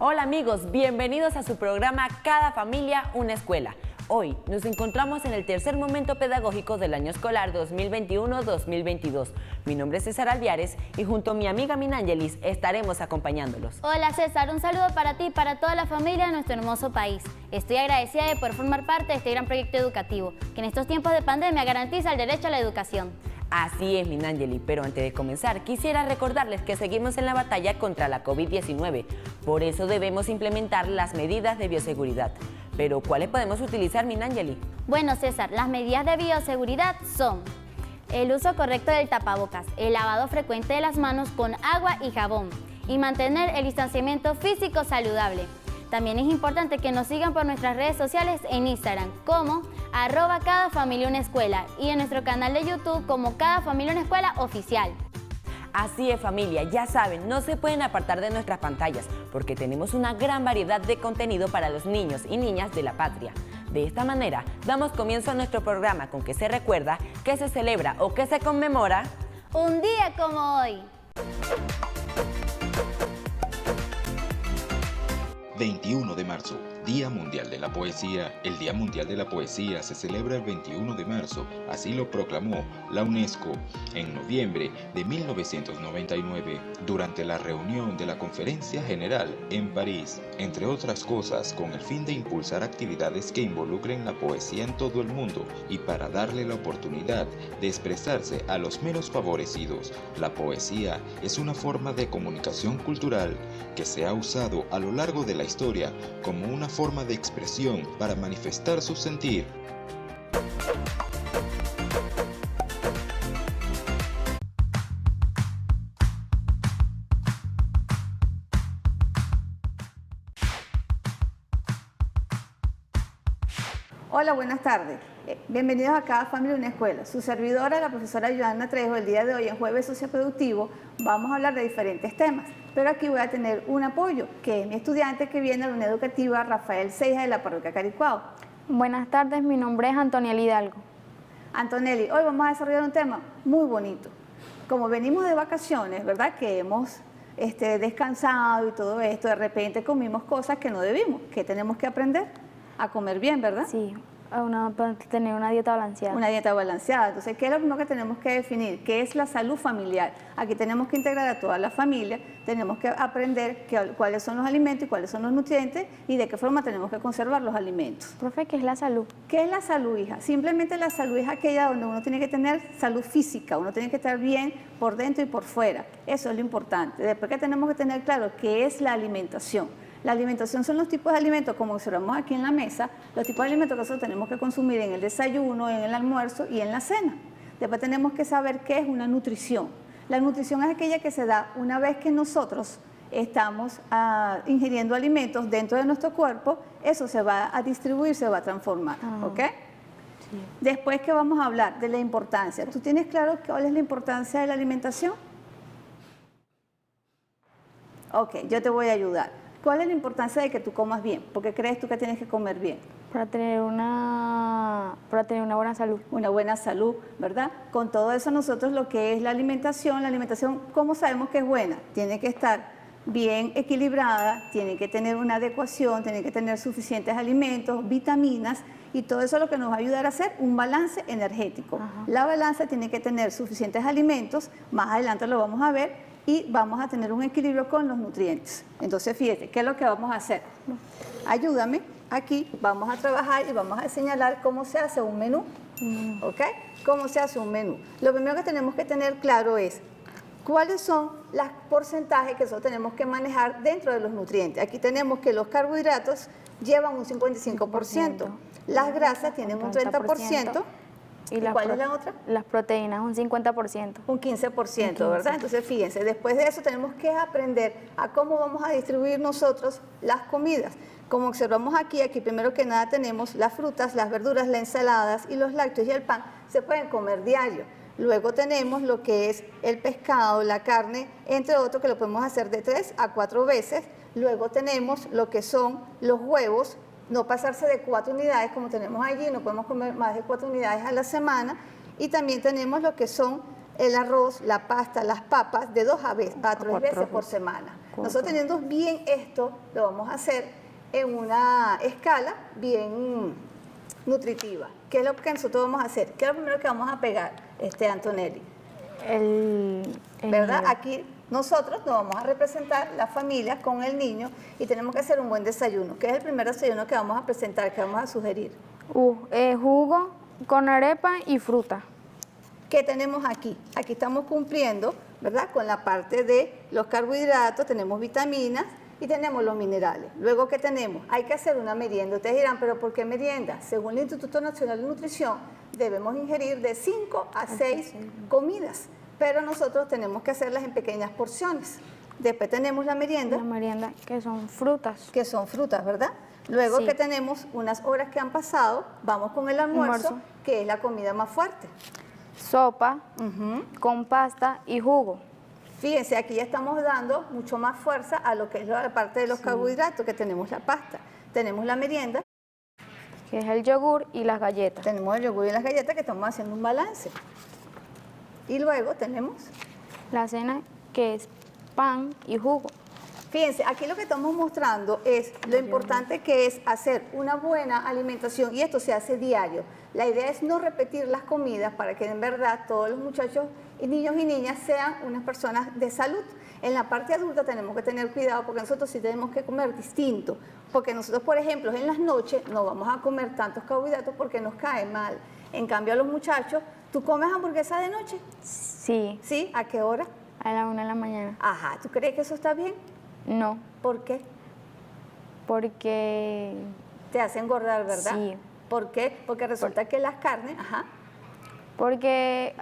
Hola amigos, bienvenidos a su programa Cada Familia, una Escuela. Hoy nos encontramos en el tercer momento pedagógico del año escolar 2021-2022. Mi nombre es César Alviares y junto a mi amiga Minangelis estaremos acompañándolos. Hola César, un saludo para ti y para toda la familia de nuestro hermoso país. Estoy agradecida de poder formar parte de este gran proyecto educativo, que en estos tiempos de pandemia garantiza el derecho a la educación. Así es, Minangeli, pero antes de comenzar, quisiera recordarles que seguimos en la batalla contra la COVID-19. Por eso debemos implementar las medidas de bioseguridad. Pero, ¿cuáles podemos utilizar, Minangeli? Bueno, César, las medidas de bioseguridad son el uso correcto del tapabocas, el lavado frecuente de las manos con agua y jabón y mantener el distanciamiento físico saludable. También es importante que nos sigan por nuestras redes sociales en Instagram como @cadafamiliaunaescuela y en nuestro canal de YouTube como Cada Familia Una Escuela Oficial. Así es, familia, ya saben, no se pueden apartar de nuestras pantallas porque tenemos una gran variedad de contenido para los niños y niñas de la patria. De esta manera, damos comienzo a nuestro programa con que se recuerda, que se celebra o que se conmemora un día como hoy. 21 de marzo, Día Mundial de la Poesía. El Día Mundial de la Poesía se celebra el 21 de marzo, así lo proclamó la UNESCO en noviembre de 1999, durante la reunión de la Conferencia General en París, entre otras cosas con el fin de impulsar actividades que involucren la poesía en todo el mundo y para darle la oportunidad de expresarse a los menos favorecidos. La poesía es una forma de comunicación cultural que se ha usado a lo largo de la historia como una forma de expresión para manifestar su sentir. Hola, buenas tardes. Bienvenidos a Cada Familia Una Escuela. Su servidora, la profesora Joana Trejo, el día de hoy en Jueves Socioproductivo vamos a hablar de diferentes temas, pero aquí voy a tener un apoyo, que es mi estudiante que viene de la Unidad Educativa Rafael Seija de la Parroquia Caricuao. Buenas tardes, mi nombre es Antoniela Hidalgo. Antonelli, hoy vamos a desarrollar un tema muy bonito. Como venimos de vacaciones, ¿verdad? Que hemos descansado y todo esto, de repente comimos cosas que no debimos, que tenemos que aprender a comer bien, ¿verdad? Sí, tener una dieta balanceada. Una dieta balanceada. Entonces, ¿qué es lo primero que tenemos que definir? ¿Qué es la salud familiar? Aquí tenemos que integrar a toda la familia, tenemos que aprender cuáles son los alimentos y cuáles son los nutrientes y de qué forma tenemos que conservar los alimentos. Profe, ¿qué es la salud? ¿Qué es la salud, hija? Simplemente la salud es aquella donde uno tiene que tener salud física, uno tiene que estar bien por dentro y por fuera. Eso es lo importante. Después que tenemos que tener claro qué es la alimentación. La alimentación son los tipos de alimentos, como observamos aquí en la mesa, los tipos de alimentos que nosotros tenemos que consumir en el desayuno, en el almuerzo y en la cena. Después tenemos que saber qué es una nutrición. La nutrición es aquella que se da una vez que nosotros estamos ingiriendo alimentos dentro de nuestro cuerpo, eso se va a distribuir, se va a transformar, ¿ok? Sí. Después que vamos a hablar de la importancia. ¿Tú tienes claro cuál es la importancia de la alimentación? Ok, yo te voy a ayudar. ¿Cuál es la importancia de que tú comas bien? ¿Por qué crees tú que tienes que comer bien? Para tener una buena salud. Una buena salud, ¿verdad? Con todo eso nosotros lo que es la alimentación, ¿cómo sabemos que es buena? Tiene que estar bien equilibrada, tiene que tener una adecuación, tiene que tener suficientes alimentos, vitaminas y todo eso es lo que nos va a ayudar a hacer un balance energético. Ajá. La balanza tiene que tener suficientes alimentos, más adelante lo vamos a ver, y vamos a tener un equilibrio con los nutrientes. Entonces, fíjate, ¿qué es lo que vamos a hacer? Ayúdame, aquí vamos a trabajar y vamos a señalar cómo se hace un menú, ¿ok? ¿Cómo se hace un menú? Lo primero que tenemos que tener claro es cuáles son los porcentajes que nosotros tenemos que manejar dentro de los nutrientes. Aquí tenemos que los carbohidratos llevan un 55%, las grasas tienen un 30%, ¿Y cuál es la otra? Las proteínas, un 50%. Un 15%, ¿verdad? Entonces, fíjense, después de eso tenemos que aprender a cómo vamos a distribuir nosotros las comidas. Como observamos aquí primero que nada tenemos las frutas, las verduras, las ensaladas y los lácteos y el pan se pueden comer diario. Luego tenemos lo que es el pescado, la carne, entre otros, que lo podemos hacer de 3 a 4 veces. Luego tenemos lo que son los huevos, no pasarse de 4 unidades como tenemos allí, no podemos comer más de 4 unidades a la semana. Y también tenemos lo que son el arroz, la pasta, las papas, de 2 a 3 veces por semana. Nosotros teniendo bien esto, lo vamos a hacer en una escala bien nutritiva. ¿Qué es lo que nosotros vamos a hacer? ¿Qué es lo primero que vamos a pegar, Antonelli? ¿Verdad? Aquí nosotros nos vamos a representar la familia con el niño y tenemos que hacer un buen desayuno. ¿Qué es el primer desayuno que vamos a presentar, que vamos a sugerir? Jugo con arepa y fruta. ¿Qué tenemos aquí? Aquí estamos cumpliendo, ¿verdad? Con la parte de los carbohidratos, tenemos vitaminas y tenemos los minerales. Luego, ¿qué tenemos? Hay que hacer una merienda. Ustedes dirán, ¿pero por qué merienda? Según el Instituto Nacional de Nutrición, debemos ingerir de 5 a 6 comidas, pero nosotros tenemos que hacerlas en pequeñas porciones. Después tenemos la merienda. La merienda, que son frutas. Que son frutas, ¿verdad? Luego que tenemos unas horas que han pasado, vamos con el almuerzo, que es la comida más fuerte. Sopa con pasta y jugo. Fíjense, aquí ya estamos dando mucho más fuerza a lo que es la parte de los carbohidratos, que tenemos la pasta. Tenemos la merienda. Que es el yogur y las galletas. Tenemos el yogur y las galletas, que estamos haciendo un balance. Y luego tenemos la cena, que es pan y jugo. Fíjense, aquí lo que estamos mostrando es lo importante que es hacer una buena alimentación, y esto se hace diario. La idea es no repetir las comidas para que en verdad todos los muchachos, y niños y niñas sean unas personas de salud. En la parte adulta tenemos que tener cuidado porque nosotros sí tenemos que comer distinto. Porque nosotros, por ejemplo, en las noches no vamos a comer tantos carbohidratos porque nos cae mal. En cambio, a los muchachos, ¿tú comes hamburguesa de noche? Sí. ¿Sí? ¿A qué hora? A la 1 de la mañana. Ajá, ¿tú crees que eso está bien? No. ¿Por qué? Porque te hace engordar, ¿verdad? Sí. ¿Por qué? Porque resulta que las carnes, porque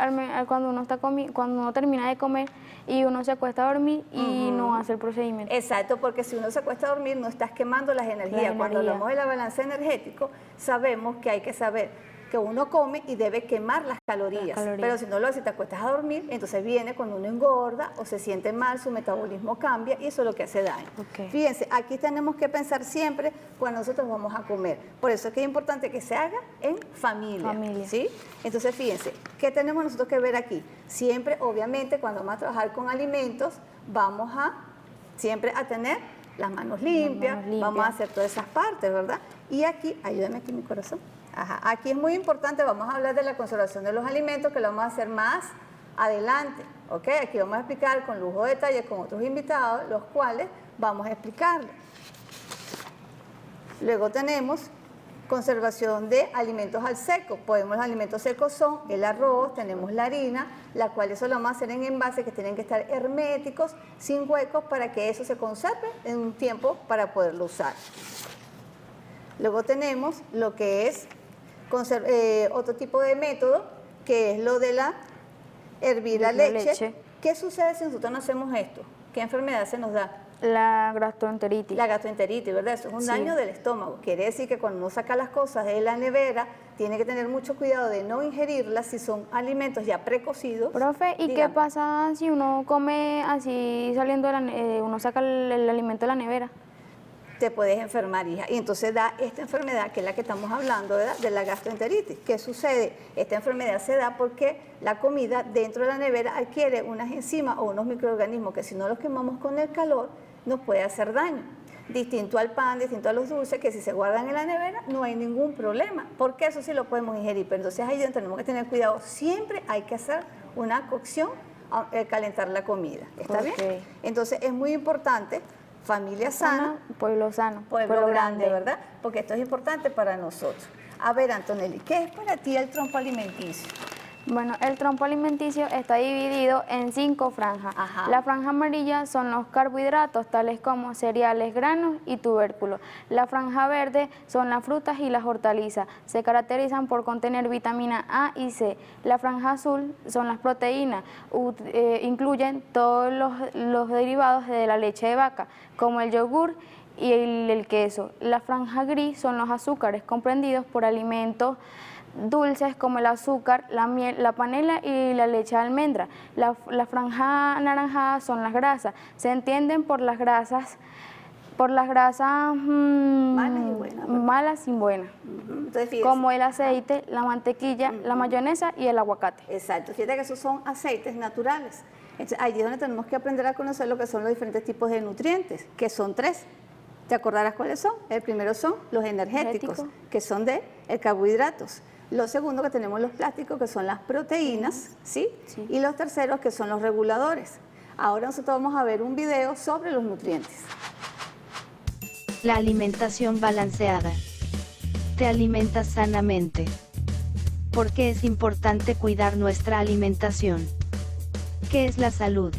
cuando uno termina de comer y uno se acuesta a dormir y no hace el procedimiento. Exacto, porque si uno se acuesta a dormir no estás quemando las energías. Cuando hablamos de la balance energético, sabemos que hay que saber que uno come y debe quemar las calorías. Pero si no lo haces, te acuestas a dormir, entonces viene cuando uno engorda o se siente mal, su metabolismo cambia y eso es lo que hace daño. Fíjense, aquí tenemos que pensar siempre cuando nosotros vamos a comer. Por eso es que es importante que se haga en familia. ¿Sí? Entonces, fíjense, ¿qué tenemos nosotros que ver aquí? Siempre, obviamente, cuando vamos a trabajar con alimentos, vamos a siempre a tener las manos limpias, vamos a hacer todas esas partes, ¿verdad? Y aquí, ayúdame aquí mi corazón. Aquí es muy importante, vamos a hablar de la conservación de los alimentos, que lo vamos a hacer más adelante, ¿ok? Aquí vamos a explicar con lujo de detalle con otros invitados, los cuales vamos a explicarles. Luego tenemos conservación de alimentos al seco. Los alimentos secos son el arroz, tenemos la harina, la cual eso lo vamos a hacer en envases que tienen que estar herméticos, sin huecos, para que eso se conserve en un tiempo para poderlo usar. Luego tenemos lo que es otro tipo de método, que es lo de hervir la leche. ¿Qué sucede si nosotros no hacemos esto? ¿Qué enfermedad se nos da? La gastroenteritis. La gastroenteritis, ¿verdad? Eso es un daño del estómago. Quiere decir que cuando uno saca las cosas de la nevera, tiene que tener mucho cuidado de no ingerirlas si son alimentos ya precocidos. Profe, ¿y qué pasa si uno come así saliendo uno saca el alimento de la nevera? Te puedes enfermar, hija. Y entonces da esta enfermedad, que es la que estamos hablando, ¿verdad? De la gastroenteritis. ¿Qué sucede? Esta enfermedad se da porque la comida dentro de la nevera adquiere unas enzimas o unos microorganismos que si no los quemamos con el calor, nos puede hacer daño. Distinto al pan, distinto a los dulces, que si se guardan en la nevera no hay ningún problema, porque eso sí lo podemos ingerir. Pero entonces ahí tenemos que tener cuidado. Siempre hay que hacer una cocción, calentar la comida. ¿Está bien? Entonces es muy importante. Familia sana, pueblo sano, pueblo grande, ¿verdad? Porque esto es importante para nosotros. A ver, Antonelli, ¿qué es para ti el trompo alimenticio? Bueno, el trompo alimenticio está dividido en 5 franjas. La franja amarilla son los carbohidratos, tales como cereales, granos y tubérculos. La franja verde son las frutas y las hortalizas. Se caracterizan por contener vitamina A y C. La franja azul son las proteínas. Incluyen todos los derivados de la leche de vaca, como el yogur y el queso. La franja gris son los azúcares, comprendidos por alimentos dulces como el azúcar, la miel, la panela y la leche de almendra. La franja anaranjada son las grasas. Se entienden por las grasas Por las grasas Malas y buenas, ¿verdad? malas y buenas, Entonces, fíjese. como el aceite, la mantequilla, la mayonesa y el aguacate. Exacto, fíjate que esos son aceites naturales. Entonces, ahí es donde tenemos que aprender a conocer lo que son los diferentes tipos de nutrientes, que son 3. ¿Te acordarás cuáles son? El primero son los energéticos, que son de carbohidratos. Lo segundo que tenemos los plásticos, que son las proteínas, ¿sí? Y los terceros, que son los reguladores. Ahora nosotros vamos a ver un video sobre los nutrientes. La alimentación balanceada. Te alimentas sanamente. ¿Por qué es importante cuidar nuestra alimentación? ¿Qué es la salud?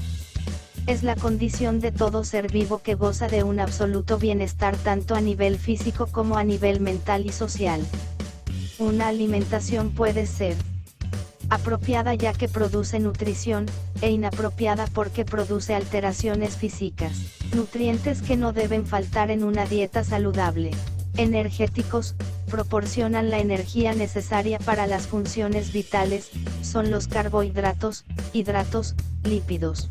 Es la condición de todo ser vivo que goza de un absoluto bienestar tanto a nivel físico como a nivel mental y social. Una alimentación puede ser apropiada ya que produce nutrición, e inapropiada porque produce alteraciones físicas. Nutrientes que no deben faltar en una dieta saludable. Energéticos, proporcionan la energía necesaria para las funciones vitales, son los carbohidratos, hidratos, lípidos.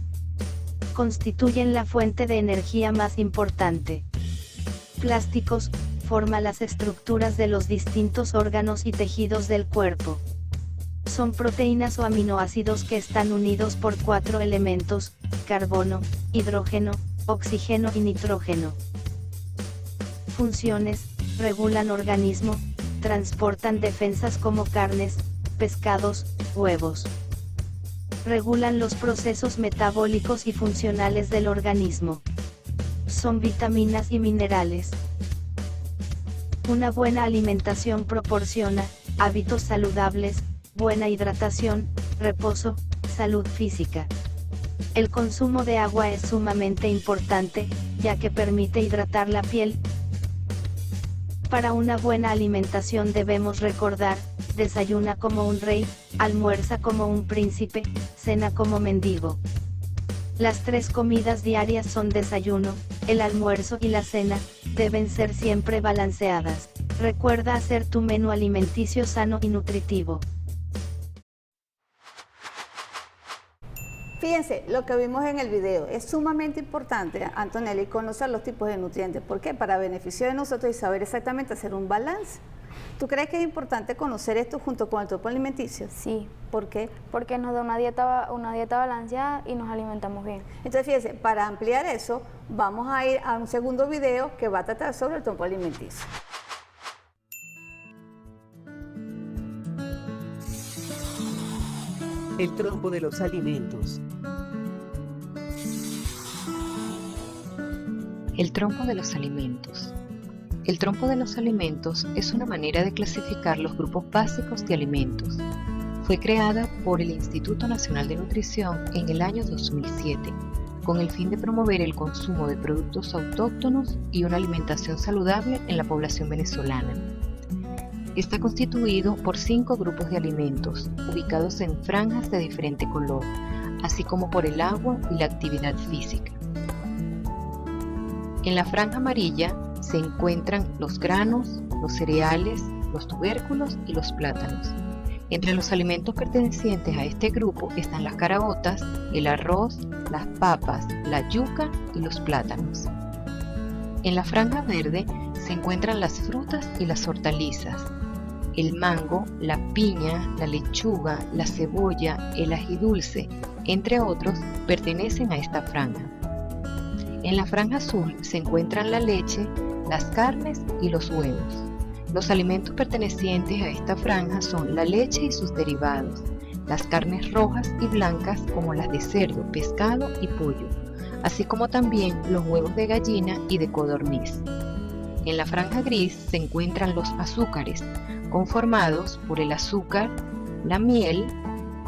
Constituyen la fuente de energía más importante. Plásticos, forma las estructuras de los distintos órganos y tejidos del cuerpo. Son proteínas o aminoácidos que están unidos por 4 elementos: carbono, hidrógeno, oxígeno y nitrógeno. Funciones: regulan organismo, transportan defensas como carnes, pescados, huevos. Regulan los procesos metabólicos y funcionales del organismo. Son vitaminas y minerales. Una buena alimentación proporciona hábitos saludables, buena hidratación, reposo, salud física. El consumo de agua es sumamente importante, ya que permite hidratar la piel. Para una buena alimentación debemos recordar: desayuna como un rey, almuerza como un príncipe, cena como mendigo. Las 3 comidas diarias son desayuno, el almuerzo y la cena, deben ser siempre balanceadas. Recuerda hacer tu menú alimenticio sano y nutritivo. Fíjense, lo que vimos en el video es sumamente importante, Antonelli, conocer los tipos de nutrientes. ¿Por qué? Para beneficio de nosotros y saber exactamente hacer un balance. ¿Tú crees que es importante conocer esto junto con el topo alimenticio? Sí. ¿Por qué? Porque nos da una dieta balanceada y nos alimentamos bien. Entonces, fíjense, para ampliar eso, vamos a ir a un segundo video que va a tratar sobre el topo alimenticio. El trompo de los alimentos. El trompo de los alimentos. El trompo de los alimentos es una manera de clasificar los grupos básicos de alimentos. Fue creada por el Instituto Nacional de Nutrición en el año 2007, con el fin de promover el consumo de productos autóctonos y una alimentación saludable en la población venezolana. Está constituido por 5 grupos de alimentos, ubicados en franjas de diferente color, así como por el agua y la actividad física. En la franja amarilla se encuentran los granos, los cereales, los tubérculos y los plátanos. Entre los alimentos pertenecientes a este grupo están las caraotas, el arroz, las papas, la yuca y los plátanos. En la franja verde se encuentran las frutas y las hortalizas. El mango, la piña, la lechuga, la cebolla, el ají dulce, entre otros, pertenecen a esta franja. En la franja azul se encuentran la leche, las carnes y los huevos. Los alimentos pertenecientes a esta franja son la leche y sus derivados, las carnes rojas y blancas como las de cerdo, pescado y pollo, así como también los huevos de gallina y de codorniz. En la franja gris se encuentran los azúcares, conformados por el azúcar, la miel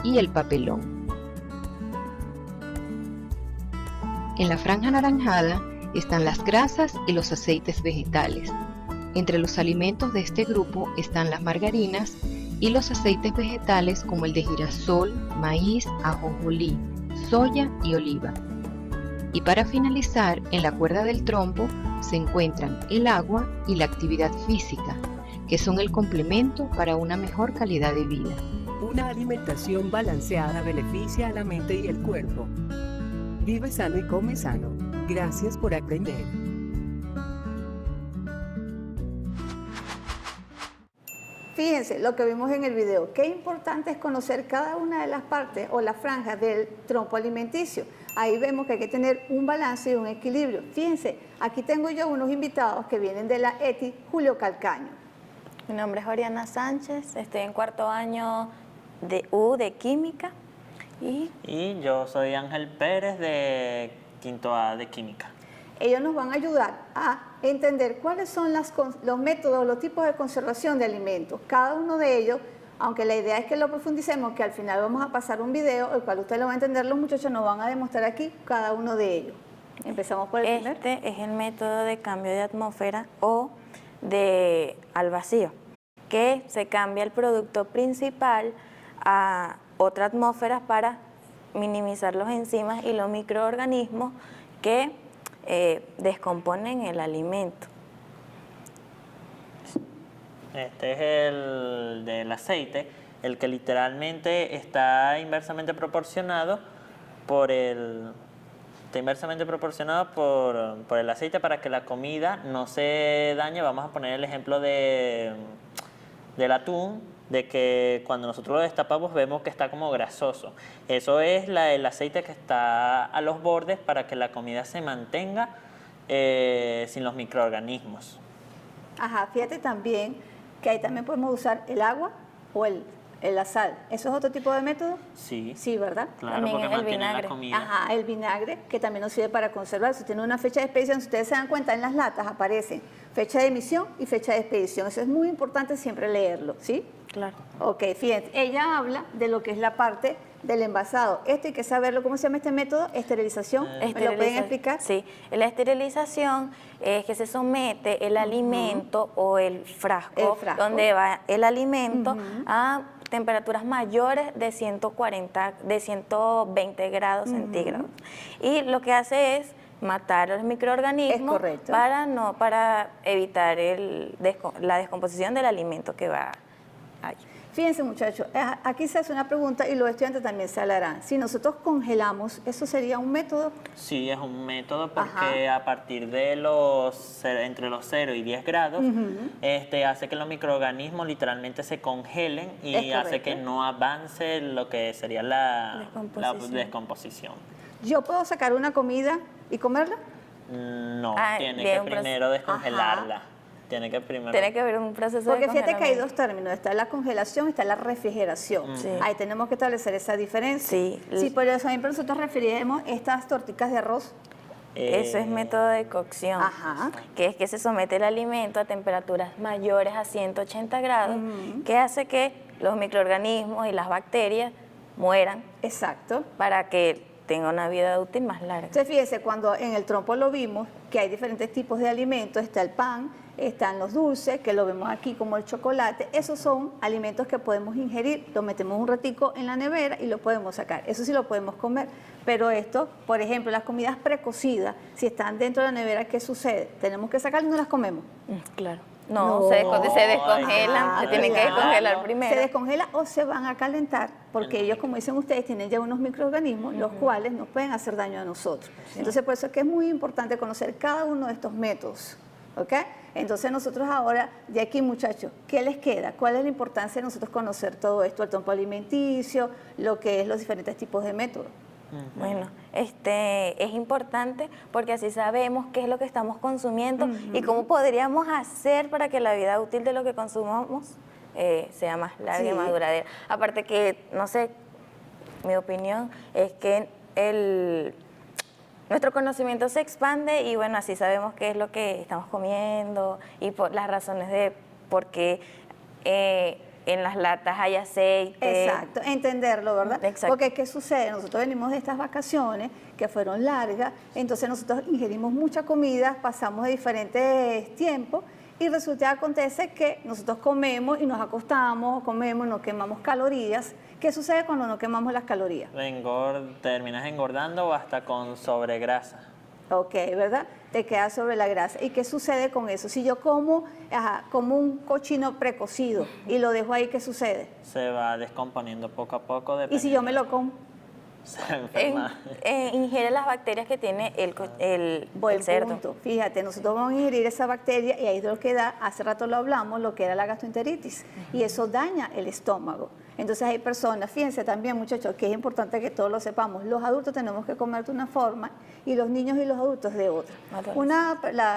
y el papelón. En la franja anaranjada están las grasas y los aceites vegetales. Entre los alimentos de este grupo están las margarinas y los aceites vegetales como el de girasol, maíz, ajonjolí, soya y oliva. Y para finalizar, en la cuerda del trompo se encuentran el agua y la actividad física, que son el complemento para una mejor calidad de vida. Una alimentación balanceada beneficia a la mente y el cuerpo. Vive sano y come sano. Gracias por aprender. fíjense lo que vimos en el video. Qué importante es conocer cada una de las partes o las franjas del trompo alimenticio. Ahí vemos que hay que tener un balance y un equilibrio. Fíjense, aquí tengo yo unos invitados que vienen de la ETI Julio Calcaño. Mi nombre es Oriana Sánchez, estoy en cuarto año de Química. Y yo soy Ángel Pérez de quinto A de Química. Ellos nos van a ayudar a entender cuáles son los métodos, los tipos de conservación de alimentos. Cada uno de ellos, aunque la idea es que lo profundicemos, que al final vamos a pasar un video, el cual usted lo va a entender, los muchachos nos van a demostrar aquí cada uno de ellos. Empezamos por el primero. Este es el método de cambio de atmósfera o al vacío, que se cambia el producto principal a otra atmósfera para minimizar los enzimas y los microorganismos que descomponen el alimento. Este es el del aceite, el que literalmente está inversamente proporcionado por el aceite para que la comida no se dañe. Vamos a poner el ejemplo del atún, de que cuando nosotros lo destapamos vemos que está como grasoso. Eso es el aceite que está a los bordes para que la comida se mantenga sin los microorganismos. Ajá, fíjate también que ahí también podemos usar el agua o la sal. ¿Eso es otro tipo de método? Sí. Sí, ¿verdad? Claro, También porque el mantiene vinagre. la comida. Ajá, el vinagre, que también nos sirve para conservar. Si tiene una fecha de expedición, si ustedes se dan cuenta, en las latas aparecen fecha de emisión y fecha de expedición. Eso es muy importante siempre leerlo, ¿sí? Claro. Ok, fíjense, ella habla de lo que es la parte del envasado. Esto hay que saberlo. ¿Cómo se llama este método? Esterilización. ¿Me lo pueden explicar? Sí, la esterilización es que se somete el alimento o el frasco donde va el alimento a temperaturas mayores de 120 grados centígrados. Y lo que hace es matar los microorganismos para evitar la descomposición del alimento que va ahí. Fíjense, muchachos, aquí se hace una pregunta y los estudiantes también se la harán. Si nosotros congelamos, ¿eso sería un método? Sí, es un método porque a partir de entre los 0 y 10 grados, hace que los microorganismos literalmente se congelen y hace que no avance lo que sería la descomposición. ¿Yo puedo sacar una comida y comerla? No, tiene que primero descongelarla. Tiene que haber un proceso porque de fíjate que hay dos términos, está la congelación y está la refrigeración. Sí. Ahí tenemos que establecer esa diferencia. Sí. Por eso nosotros referimos estas torticas de arroz. Eso es método de cocción, que es que se somete el alimento a temperaturas mayores a 180 grados, que hace que los microorganismos y las bacterias mueran. Exacto. Para que tenga una vida útil más larga. Entonces fíjense, cuando en el trompo lo vimos, que hay diferentes tipos de alimentos, está el pan, están los dulces, que lo vemos aquí como el chocolate. Esos son alimentos que podemos ingerir, lo metemos un ratico en la nevera y lo podemos sacar. Eso sí lo podemos comer. Pero esto, por ejemplo, las comidas precocidas, si están dentro de la nevera, ¿qué sucede? Tenemos que sacarlas y no las comemos. Claro. No, se descongelan, se tienen que descongelar primero. Se descongela o se van a calentar, porque ellos, como dicen ustedes, tienen ya unos microorganismos, los cuales nos pueden hacer daño a nosotros. Entonces, por eso es que es muy importante conocer cada uno de estos métodos, ¿ok? Entonces, nosotros ahora, de aquí, muchachos, ¿qué les queda? ¿Cuál es la importancia de nosotros conocer todo esto, el trompo alimenticio, lo que es los diferentes tipos de métodos? Bueno, es importante porque así sabemos qué es lo que estamos consumiendo y cómo podríamos hacer para que la vida útil de lo que consumamos sea más larga y más duradera. Aparte que, no sé, mi opinión es que nuestro conocimiento se expande y bueno, así sabemos qué es lo que estamos comiendo y por las razones de por qué en las latas hay aceite. Exacto, entenderlo, ¿verdad? Exacto. Porque ¿qué sucede? Nosotros venimos de estas vacaciones que fueron largas, entonces nosotros ingerimos mucha comida, pasamos de diferentes tiempos y resulta que acontece que nosotros comemos y nos acostamos, comemos y nos quemamos calorías. ¿Qué sucede cuando no quemamos las calorías? Terminas engordando o hasta con sobregrasa. Ok, ¿verdad? Te queda sobre la grasa. ¿Y qué sucede con eso? Si yo como un cochino precocido y lo dejo ahí, ¿qué sucede? Se va descomponiendo poco a poco. ¿Y si yo me lo como? Se enferma. Ingiere las bacterias que tiene el Buen cerdo. punto. Fíjate, nosotros vamos a ingerir esa bacteria y ahí es lo que da, hace rato lo hablamos, lo que era la gastroenteritis. Y eso daña el estómago. Entonces hay personas, fíjense también muchachos, que es importante que todos lo sepamos, los adultos tenemos que comer de una forma y los niños y los adultos de otra.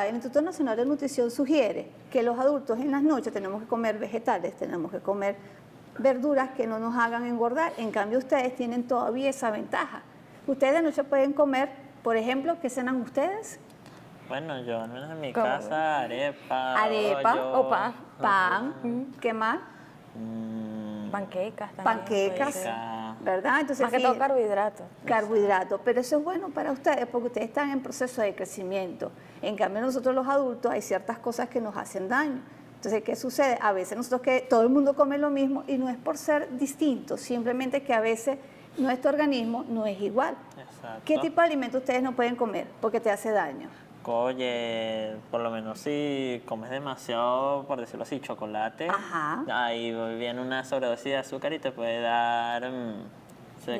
El Instituto Nacional de Nutrición sugiere que los adultos en las noches tenemos que comer vegetales, tenemos que comer verduras que no nos hagan engordar. En cambio, ustedes tienen todavía esa ventaja. Ustedes de noche pueden comer, por ejemplo, ¿qué cenan ustedes? Bueno, yo al menos en mi casa, arepa. Arepa o pan. Pan. ¿Qué más? Panquecas también. Panquecas, ¿verdad? Entonces, más que todo carbohidratos. Carbohidratos, pero eso es bueno para ustedes porque ustedes están en proceso de crecimiento. En cambio, nosotros los adultos hay ciertas cosas que nos hacen daño. Entonces, ¿qué sucede? A veces nosotros que todo el mundo come lo mismo y no es por ser distinto, simplemente que a veces nuestro organismo no es igual. Exacto. ¿Qué tipo de alimento ustedes no pueden comer porque te hace daño? Oye, por lo menos si comes demasiado, por decirlo así, chocolate, ahí viene una sobredosis de azúcar y te puede dar,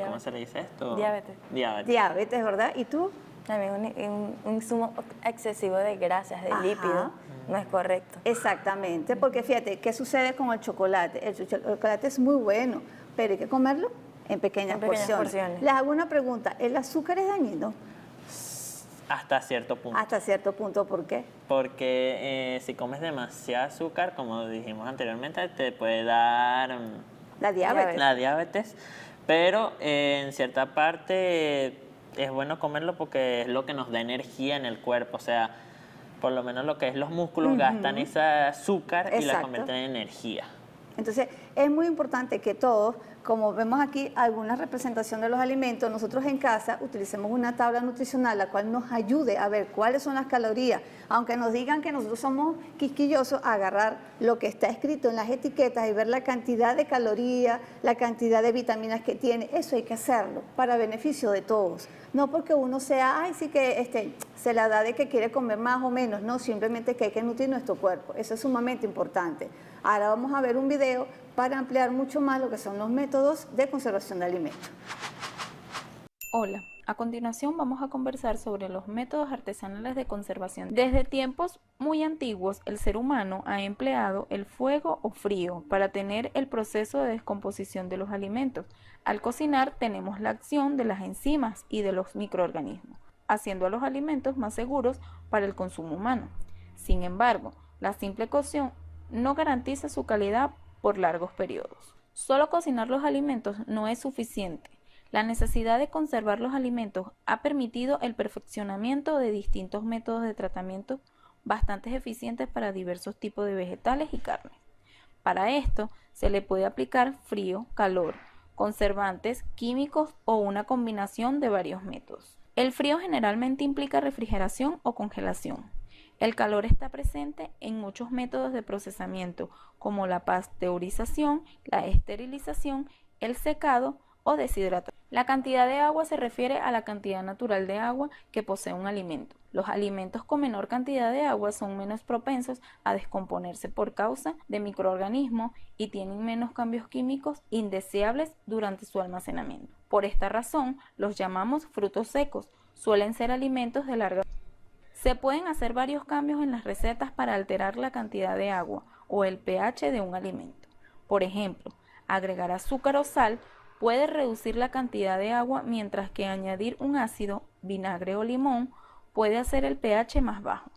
¿cómo se le dice esto? Diabetes. Diabetes, ¿verdad? ¿Y tú? También un consumo excesivo de grasas, de lípidos, no es correcto. Exactamente, porque fíjate, ¿qué sucede con el chocolate? El chocolate es muy bueno, pero hay que comerlo en pequeñas porciones. Les hago una pregunta, ¿el azúcar es dañino? Hasta cierto punto. Hasta cierto punto, ¿por qué? Porque si comes demasiado azúcar, como dijimos anteriormente, te puede dar la diabetes. Pero en cierta parte es bueno comerlo porque es lo que nos da energía en el cuerpo. O sea, por lo menos lo que es los músculos gastan ese azúcar y la convierten en energía. Entonces, es muy importante que todos, como vemos aquí alguna representación de los alimentos, nosotros en casa utilicemos una tabla nutricional la cual nos ayude a ver cuáles son las calorías. Aunque nos digan que nosotros somos quisquillosos, agarrar lo que está escrito en las etiquetas y ver la cantidad de calorías, la cantidad de vitaminas que tiene, eso hay que hacerlo para beneficio de todos. No porque uno sea, ay, sí que se la da de que quiere comer más o menos, no, simplemente que hay que nutrir nuestro cuerpo. Eso es sumamente importante. Ahora vamos a ver un video para ampliar mucho más lo que son los métodos de conservación de alimentos. Hola, a continuación vamos a conversar sobre los métodos artesanales de conservación. Desde tiempos muy antiguos, el ser humano ha empleado el fuego o frío para tener el proceso de descomposición de los alimentos. Al cocinar tenemos la acción de las enzimas y de los microorganismos, haciendo a los alimentos más seguros para el consumo humano. Sin embargo, la simple cocción no garantiza su calidad por largos periodos. Solo cocinar los alimentos no es suficiente. La necesidad de conservar los alimentos ha permitido el perfeccionamiento de distintos métodos de tratamiento bastante eficientes para diversos tipos de vegetales y carnes. Para esto se le puede aplicar frío, calor, conservantes, químicos o una combinación de varios métodos. El frío generalmente implica refrigeración o congelación. El calor está presente en muchos métodos de procesamiento, como la pasteurización, la esterilización, el secado o deshidratación. La cantidad de agua se refiere a la cantidad natural de agua que posee un alimento. Los alimentos con menor cantidad de agua son menos propensos a descomponerse por causa de microorganismos y tienen menos cambios químicos indeseables durante su almacenamiento. Por esta razón, los llamamos frutos secos. Suelen ser alimentos de larga vida. Se pueden hacer varios cambios en las recetas para alterar la cantidad de agua o el pH de un alimento. Por ejemplo, agregar azúcar o sal puede reducir la cantidad de agua, mientras que añadir un ácido, vinagre o limón puede hacer el pH más bajo.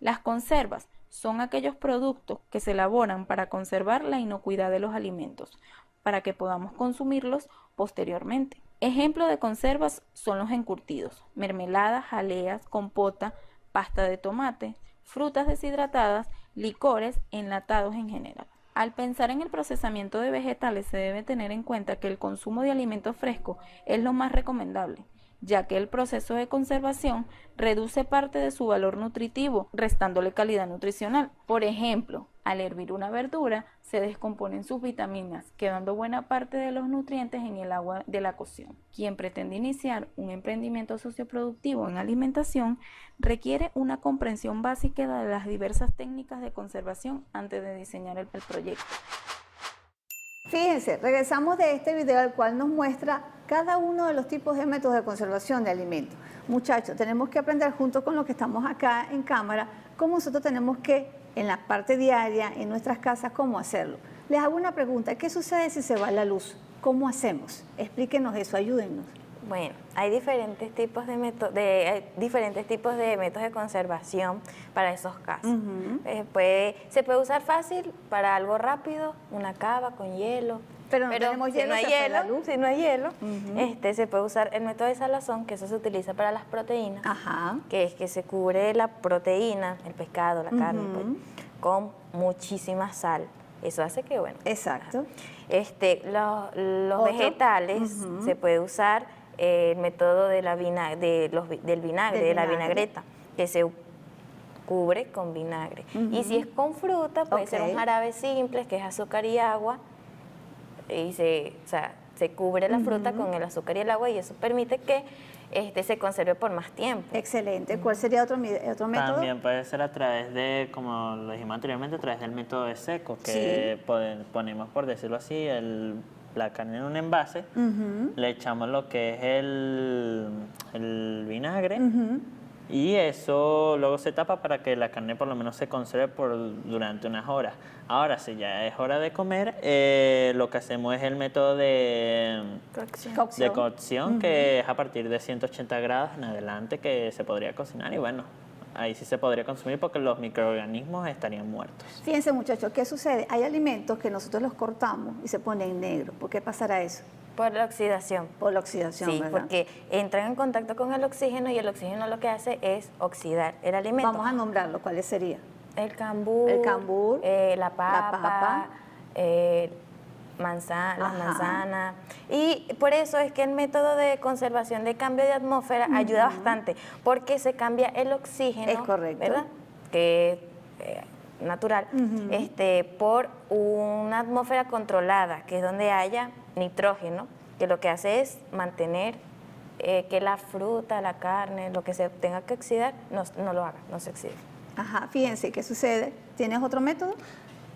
Las conservas son aquellos productos que se elaboran para conservar la inocuidad de los alimentos, para que podamos consumirlos posteriormente. Ejemplos de conservas son los encurtidos, mermeladas, jaleas, compota, pasta de tomate, frutas deshidratadas, licores, enlatados en general. Al pensar en el procesamiento de vegetales se debe tener en cuenta que el consumo de alimentos frescos es lo más recomendable, ya que el proceso de conservación reduce parte de su valor nutritivo, restándole calidad nutricional. Por ejemplo, al hervir una verdura se descomponen sus vitaminas, quedando buena parte de los nutrientes en el agua de la cocción. Quien pretende iniciar un emprendimiento socioproductivo en alimentación requiere una comprensión básica de las diversas técnicas de conservación antes de diseñar el proyecto. Fíjense, regresamos de este video al cual nos muestra cada uno de los tipos de métodos de conservación de alimentos. Muchachos, tenemos que aprender junto con los que estamos acá en cámara, cómo nosotros tenemos que, en la parte diaria, en nuestras casas, cómo hacerlo. Les hago una pregunta, ¿qué sucede si se va la luz? ¿Cómo hacemos? Explíquenos eso, ayúdennos. Bueno, hay diferentes tipos de métodos de conservación para esos casos. Se puede usar fácil para algo rápido, una cava con hielo. Pero no tenemos si hielo, no hay se fue la hielo, luz. si no hay hielo, se puede usar el método de salazón, que eso se utiliza para las proteínas, que es que se cubre la proteína, el pescado, la carne, pues, con muchísima sal. Eso hace que, bueno. Exacto. Los vegetales se puede usar el método de la del vinagre, de la vinagreta, que se cubre con vinagre. Y si es con fruta, puede ser un jarabe simple, que es azúcar y agua, y se cubre la fruta con el azúcar y el agua, y eso permite que se conserve por más tiempo. Excelente. ¿Cuál sería otro método? También puede ser a través de, como lo dijimos anteriormente, a través del método de seco, que ponemos, por decirlo así, la carne en un envase, le echamos lo que es el vinagre, y eso luego se tapa para que la carne por lo menos se conserve durante unas horas. Ahora, si ya es hora de comer, lo que hacemos es el método de cocción, que es a partir de 180 grados en adelante que se podría cocinar, y bueno, ahí sí se podría consumir porque los microorganismos estarían muertos. Fíjense, muchachos, ¿qué sucede? Hay alimentos que nosotros los cortamos y se ponen negros. ¿Por qué pasará eso? Por la oxidación. Por la oxidación, sí, ¿verdad? Porque entran en contacto con el oxígeno, y el oxígeno lo que hace es oxidar el alimento. Vamos a nombrarlo. ¿Cuáles serían? El cambur, la papa, las manzanas. Y por eso es que el método de conservación de cambio de atmósfera ayuda bastante, porque se cambia el oxígeno, es correcto, ¿verdad? Que es natural, por una atmósfera controlada, que es donde haya nitrógeno, que lo que hace es mantener que la fruta, la carne, lo que se tenga que oxidar, no lo haga, no se oxide. Ajá, fíjense, ¿qué sucede? ¿Tienes otro método?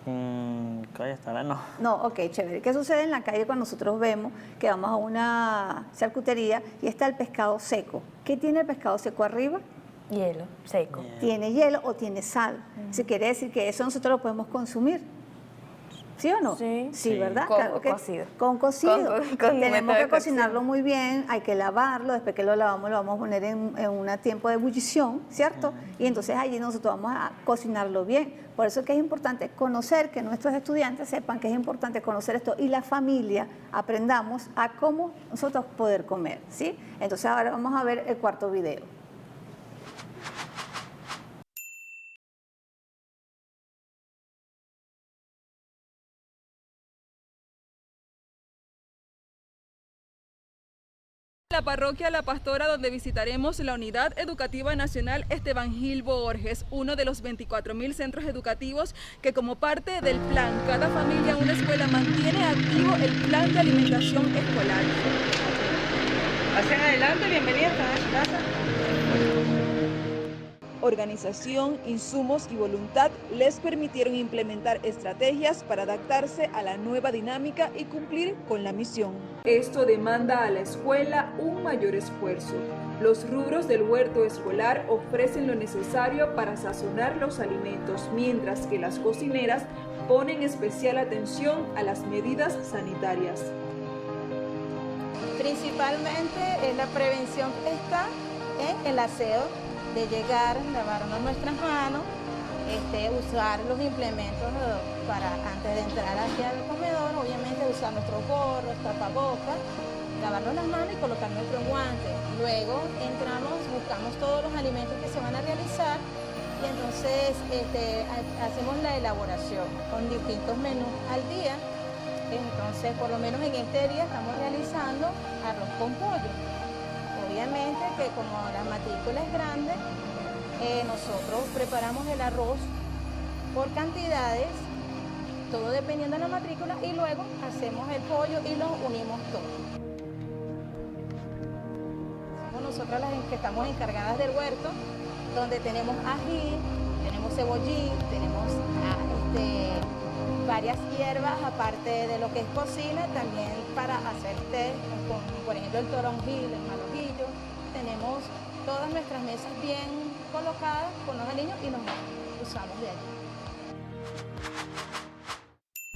No. No, ok, chévere. ¿Qué sucede en la calle cuando nosotros vemos que vamos a una charcutería y está el pescado seco? ¿Qué tiene el pescado seco arriba? Hielo, seco. Tiene hielo o tiene sal. Si quiere decir que eso nosotros lo podemos consumir. ¿Sí o no? Sí, ¿verdad? Con cocido. Con cocido. Tenemos que cocinarlo cocción. muy bien, hay que lavarlo, después que lo lavamos lo vamos a poner en un tiempo de ebullición, ¿cierto? Y entonces allí nosotros vamos a cocinarlo bien. Por eso es que es importante conocer, que nuestros estudiantes sepan que es importante conocer esto, y la familia aprendamos a cómo nosotros poder comer, ¿sí? Entonces ahora vamos a ver el cuarto video. La parroquia La Pastora, donde visitaremos la Unidad Educativa Nacional Esteban Gil Borges, uno de los 24.000 centros educativos que, como parte del plan Cada Familia Una Escuela, mantiene activo el plan de alimentación escolar. Pasen adelante, bienvenidos a su casa. Organización, insumos y voluntad les permitieron implementar estrategias para adaptarse a la nueva dinámica y cumplir con la misión. Esto demanda a la escuela un mayor esfuerzo. Los rubros del huerto escolar ofrecen lo necesario para sazonar los alimentos, mientras que las cocineras ponen especial atención a las medidas sanitarias. Principalmente la prevención está en el aseo, de llegar, lavarnos nuestras manos, usar los implementos para antes de entrar hacia el comedor, obviamente usar nuestros gorros, tapabocas, lavarnos las manos y colocar nuestros guantes. Luego entramos, buscamos todos los alimentos que se van a realizar, y entonces hacemos la elaboración con distintos menús al día. Entonces, por lo menos en este día estamos realizando arroz con pollo. Obviamente que como la matrícula es grande, nosotros preparamos el arroz por cantidades, todo dependiendo de la matrícula, y luego hacemos el pollo y lo unimos todo. Somos nosotras las que estamos encargadas del huerto, donde tenemos ají, tenemos cebollín, tenemos varias hierbas, aparte de lo que es cocina, también para hacer té, con, por ejemplo, el toronjil, el malojillo. Tenemos todas nuestras mesas bien colocadas con los aliños y nos usamos de allí.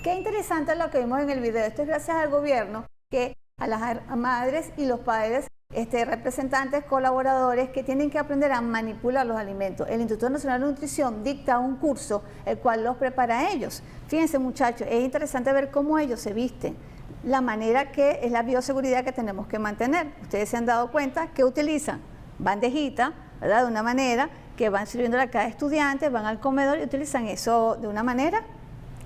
Qué interesante lo que vimos en el video. Esto es gracias al gobierno, que a las madres y los padres, representantes, colaboradores que tienen que aprender a manipular los alimentos. El Instituto Nacional de Nutrición dicta un curso, el cual los prepara a ellos. Fíjense, muchachos, es interesante ver cómo ellos se visten, la manera que es la bioseguridad que tenemos que mantener. Ustedes se han dado cuenta que utilizan bandejita, ¿verdad? De una manera que van sirviéndole a cada estudiante, van al comedor y utilizan eso de una manera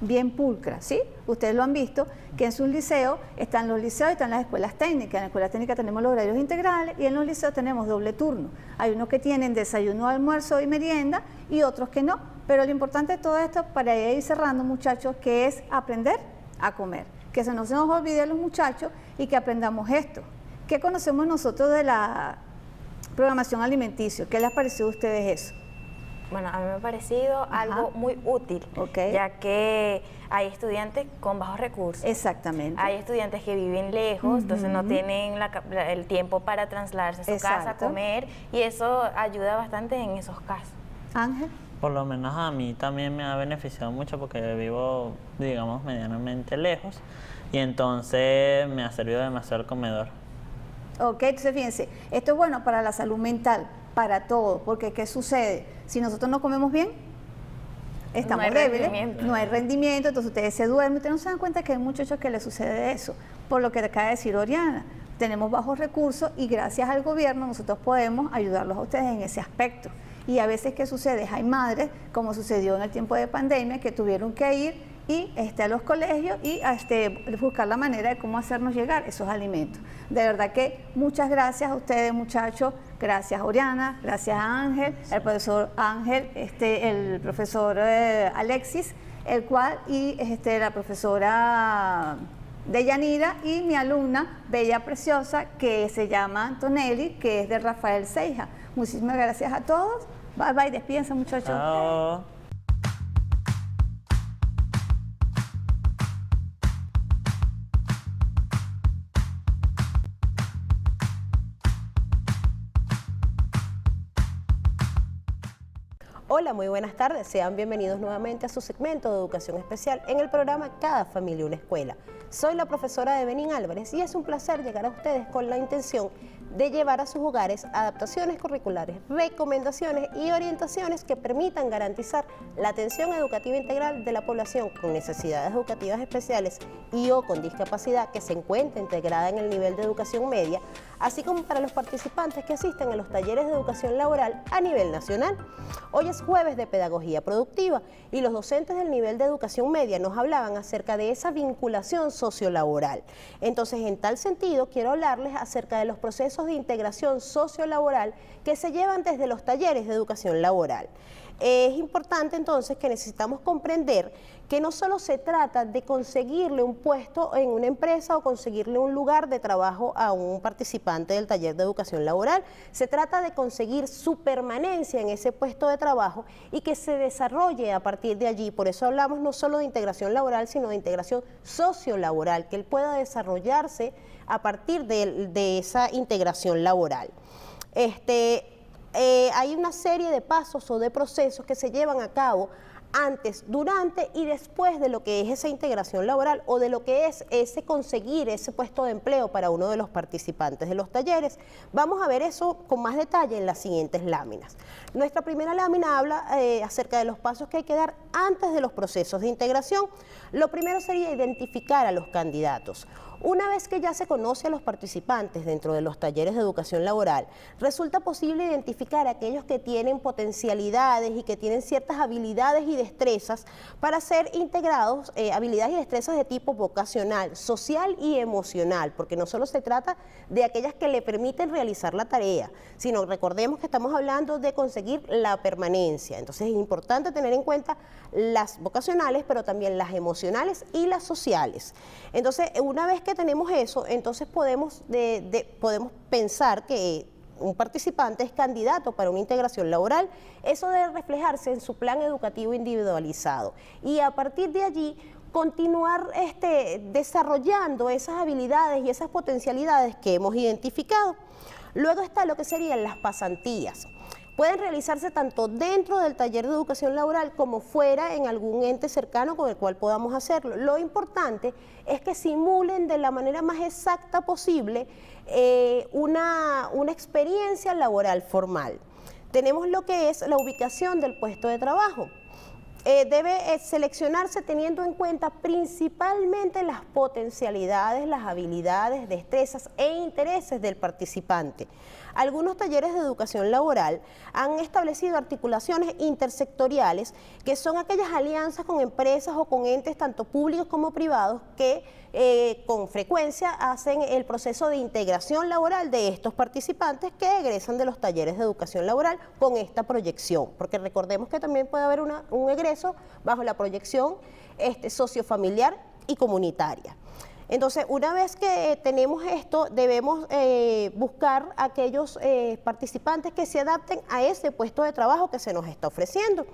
bien pulcra, ¿sí? Ustedes lo han visto, que en sus liceos están los liceos y están las escuelas técnicas. En la escuela técnica tenemos los horarios integrales y en los liceos tenemos doble turno. Hay unos que tienen desayuno, almuerzo y merienda y otros que no. Pero lo importante de todo esto, para ir cerrando, muchachos, que es aprender a comer. Que no se nos olvide a los muchachos y que aprendamos esto. ¿Qué conocemos nosotros de la programación alimenticia? ¿Qué les pareció a ustedes eso? Bueno, a mí me ha parecido algo muy útil, ya que hay estudiantes con bajos recursos. Exactamente. Hay estudiantes que viven lejos, entonces no tienen el tiempo para trasladarse a su casa a comer, y eso ayuda bastante en esos casos. Ángel. Por lo menos a mí también me ha beneficiado mucho porque vivo, digamos, medianamente lejos, y entonces me ha servido demasiado el comedor. Ok, entonces fíjense, esto es bueno para la salud mental, para todo, porque ¿qué sucede? Si nosotros no comemos bien, estamos débiles, no hay rendimiento, entonces ustedes se duermen, ustedes no se dan cuenta que hay muchachos que les sucede eso, por lo que acaba de decir Oriana. Tenemos bajos recursos y gracias al gobierno nosotros podemos ayudarlos a ustedes en ese aspecto. Y a veces, ¿qué sucede? Hay madres, como sucedió en el tiempo de pandemia, que tuvieron que ir a los colegios y buscar la manera de cómo hacernos llegar esos alimentos. De verdad que muchas gracias a ustedes, muchachos. Gracias, Oriana. Gracias a Ángel, el profesor Ángel, el profesor Alexis, el cual, y la profesora Deyanira, y mi alumna bella, preciosa, que se llama Antonelli, que es de Rafael Ceija. Muchísimas gracias a todos. Bye, bye. Despídense, muchachos. Chao. Hola, muy buenas tardes. Sean bienvenidos nuevamente a su segmento de educación especial en el programa Cada Familia una Escuela. Soy la profesora Evelyn Álvarez y es un placer llegar a ustedes con la intención de llevar a sus hogares adaptaciones curriculares, recomendaciones y orientaciones que permitan garantizar la atención educativa integral de la población con necesidades educativas especiales y o con discapacidad que se encuentre integrada en el nivel de educación media, así como para los participantes que asisten a los talleres de educación laboral a nivel nacional. Hoy es jueves de pedagogía productiva y los docentes del nivel de educación media nos hablaban acerca de esa vinculación sociolaboral. Entonces, en tal sentido, quiero hablarles acerca de los procesos de integración sociolaboral que se llevan desde los talleres de educación laboral. Es importante entonces que necesitamos comprender que no solo se trata de conseguirle un puesto en una empresa o conseguirle un lugar de trabajo a un participante del taller de educación laboral, se trata de conseguir su permanencia en ese puesto de trabajo y que se desarrolle a partir de allí. Por eso hablamos no solo de integración laboral, sino de integración sociolaboral, que él pueda desarrollarse a partir de esa integración laboral. Hay una serie de pasos o de procesos que se llevan a cabo antes, durante y después de lo que es esa integración laboral o de lo que es ese conseguir ese puesto de empleo para uno de los participantes de los talleres. Vamos a ver eso con más detalle en las siguientes láminas. Nuestra primera lámina habla acerca de los pasos que hay que dar antes de los procesos de integración. Lo primero sería identificar a los candidatos. Una vez que ya se conoce a los participantes dentro de los talleres de educación laboral, resulta posible identificar a aquellos que tienen potencialidades y que tienen ciertas habilidades y destrezas para ser integrados, habilidades y destrezas de tipo vocacional, social y emocional, porque no solo se trata de aquellas que le permiten realizar la tarea, sino recordemos que estamos hablando de conseguir la permanencia. Entonces es importante tener en cuenta las vocacionales, pero también las emocionales y las sociales. Entonces, una vez que tenemos eso, entonces podemos pensar que un participante es candidato para una integración laboral. Eso debe reflejarse en su plan educativo individualizado y a partir de allí continuar desarrollando esas habilidades y esas potencialidades que hemos identificado. Luego está lo que serían las pasantías. Pueden realizarse tanto dentro del taller de educación laboral como fuera en algún ente cercano con el cual podamos hacerlo. Lo importante es que simulen de la manera más exacta posible una experiencia laboral formal. Tenemos lo que es la ubicación del puesto de trabajo. Debe seleccionarse teniendo en cuenta principalmente las potencialidades, las habilidades, destrezas e intereses del participante. Algunos talleres de educación laboral han establecido articulaciones intersectoriales, que son aquellas alianzas con empresas o con entes tanto públicos como privados que con frecuencia hacen el proceso de integración laboral de estos participantes que egresan de los talleres de educación laboral con esta proyección, porque recordemos que también puede haber un egreso bajo la proyección sociofamiliar y comunitaria. Entonces, una vez que tenemos esto, debemos buscar aquellos participantes que se adapten a ese puesto de trabajo que se nos está ofreciendo.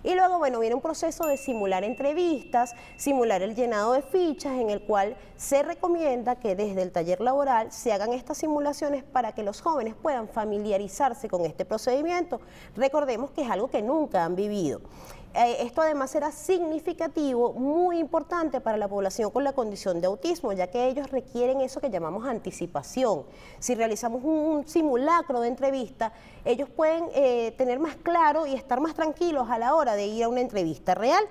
Y luego, bueno, viene un proceso de simular entrevistas, simular el llenado de fichas, en el cual se recomienda que desde el taller laboral se hagan estas simulaciones para que los jóvenes puedan familiarizarse con este procedimiento. Recordemos que es algo que nunca han vivido. Esto además será significativo, muy importante para la población con la condición de autismo, ya que ellos requieren eso que llamamos anticipación. Si realizamos un simulacro de entrevista, ellos pueden tener más claro y estar más tranquilos a la hora de ir a una entrevista real.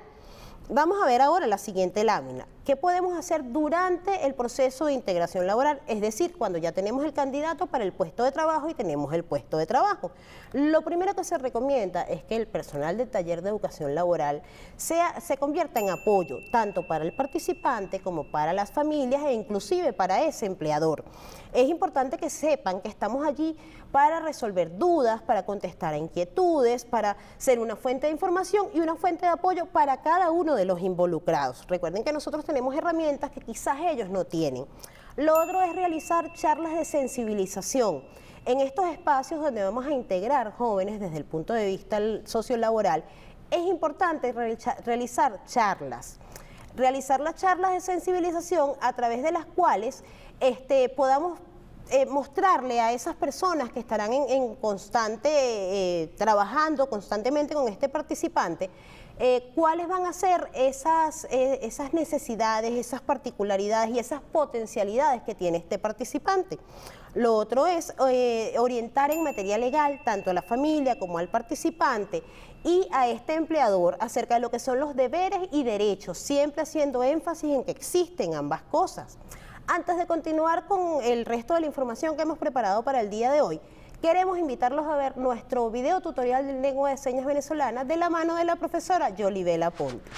Vamos a ver ahora la siguiente lámina. ¿Qué podemos hacer durante el proceso de integración laboral? Es decir, cuando ya tenemos el candidato para el puesto de trabajo y tenemos el puesto de trabajo. Lo primero que se recomienda es que el personal del taller de educación laboral se convierta en apoyo, tanto para el participante como para las familias e inclusive para ese empleador. Es importante que sepan que estamos allí para resolver dudas, para contestar a inquietudes, para ser una fuente de información y una fuente de apoyo para cada uno de los involucrados. Recuerden que nosotros tenemos herramientas que quizás ellos no tienen. Lo otro es realizar charlas de sensibilización. En estos espacios donde vamos a integrar jóvenes desde el punto de vista sociolaboral, es importante realizar charlas. Realizar las charlas de sensibilización a través de las cuales podamos mostrarle a esas personas que estarán trabajando constantemente con este participante, cuáles van a ser esas necesidades, esas particularidades y esas potencialidades que tiene este participante. Lo otro es orientar en materia legal tanto a la familia como al participante y a este empleador acerca de lo que son los deberes y derechos, siempre haciendo énfasis en que existen ambas cosas. Antes de continuar con el resto de la información que hemos preparado para el día de hoy, queremos invitarlos a ver nuestro video tutorial de lengua de señas venezolana de la mano de la profesora Yolibel Aponte.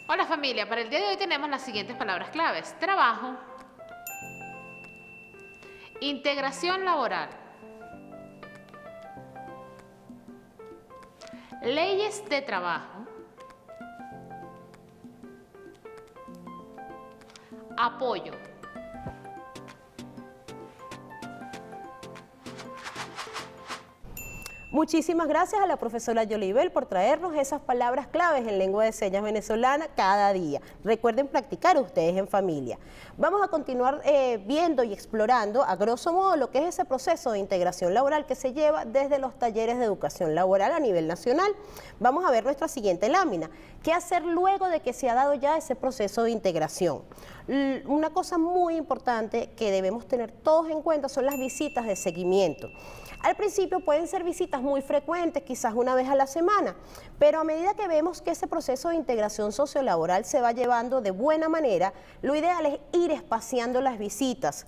Hola familia, para el día de hoy tenemos las siguientes palabras claves: trabajo, integración laboral, leyes de trabajo, apoyo. Muchísimas gracias a la profesora Yolibel por traernos esas palabras claves en lengua de señas venezolana cada día. Recuerden practicar ustedes en familia. Vamos a continuar viendo y explorando a grosso modo lo que es ese proceso de integración laboral que se lleva desde los talleres de educación laboral a nivel nacional. Vamos a ver nuestra siguiente lámina. ¿Qué hacer luego de que se ha dado ya ese proceso de integración? Una cosa muy importante que debemos tener todos en cuenta son las visitas de seguimiento. Al principio pueden ser visitas muy frecuentes, quizás una vez a la semana, pero a medida que vemos que ese proceso de integración sociolaboral se va llevando de buena manera, lo ideal es ir espaciando las visitas.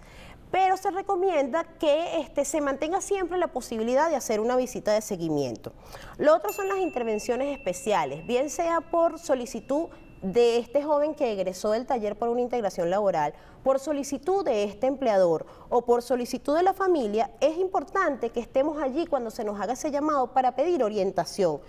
Pero se recomienda que se mantenga siempre la posibilidad de hacer una visita de seguimiento. Lo otro son las intervenciones especiales, bien sea por solicitud de este joven que egresó del taller por una integración laboral, por solicitud de este empleador o por solicitud de la familia. Es importante que estemos allí cuando se nos haga ese llamado para pedir orientación.